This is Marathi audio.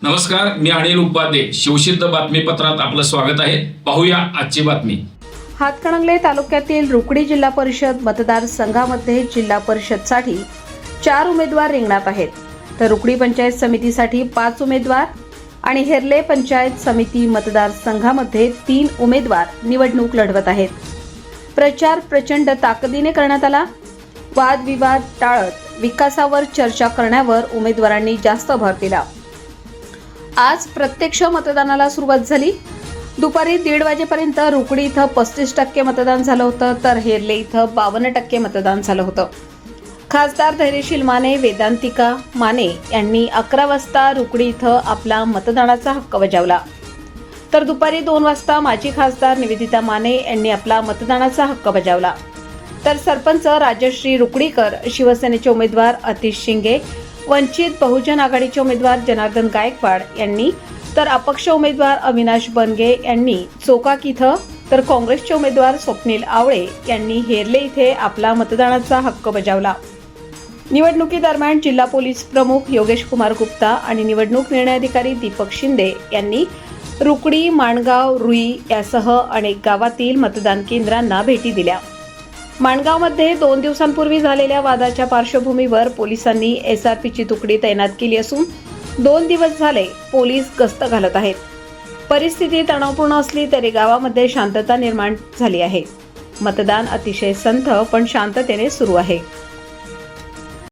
नमस्कार, मी अनिल उपाध्ये. शिवसिद्ध बातमीपत्रात आपलं स्वागत आहे. पाहूया आजची बातमी. हातकणंगले तालुक्यातील रुकडी जिल्हा परिषद मतदारसंघामध्ये जिल्हा परिषदसाठी 4 उमेदवार रिंगणात आहेत, तर रुकडी पंचायत समितीसाठी 5 उमेदवार आणि हेरले पंचायत समिती मतदारसंघामध्ये 3 उमेदवार निवडणूक लढवत आहेत. प्रचार प्रचंड ताकदीने करण्यात आला. वादविवाद टाळत विकासावर चर्चा करण्यावर उमेदवारांनी जास्त भर दिला. आज प्रत्यक्ष मतदानाला सुरुवात झाली. दुपारी 1:30 वाजेपर्यंत रुकडी इथं 35% मतदान झालं होतं, तर हेरले इथं 52% मतदान झालं होतं. खासदार धैर्यशील माने, वेदांतिका माने यांनी 11 वाजता रुकडी इथं आपला मतदानाचा हक्क बजावला, तर दुपारी 2 वाजता माजी खासदार निवेदिता माने यांनी आपला मतदानाचा हक्क बजावला. तर सरपंच राजश्री रुकडीकर, शिवसेनेचे उमेदवार अतिश शिंगे, वंचित बहुजन आघाडीचे उमेदवार जनार्दन गायकवाड यांनी, तर अपक्ष उमेदवार अविनाश बनगे यांनी चोकाक इथं, तर काँग्रेसचे उमेदवार स्वप्नील आवळे यांनी हेरले इथे आपला मतदानाचा हक्क बजावला. निवडणुकीदरम्यान जिल्हा पोलीस प्रमुख योगेश कुमार गुप्ता आणि निवडणूक निर्णय अधिकारी दीपक शिंदे यांनी रुकडी, माणगाव, रुई यासह अनेक गावातील मतदान केंद्रांना भेटी दिल्या. माणगावमध्ये 2 दिवसांपूर्वी झालेल्या वादाच्या पार्श्वभूमीवर पोलिसांनी SRPची तुकडी तैनात केली असून 2 दिवस झाले पोलीस गस्त घालत आहेत. परिस्थिती तणावपूर्ण असली तरी गावामध्ये शांतता निर्माण झाली आहे. मतदान अतिशय संथ पण शांततेने सुरू आहे.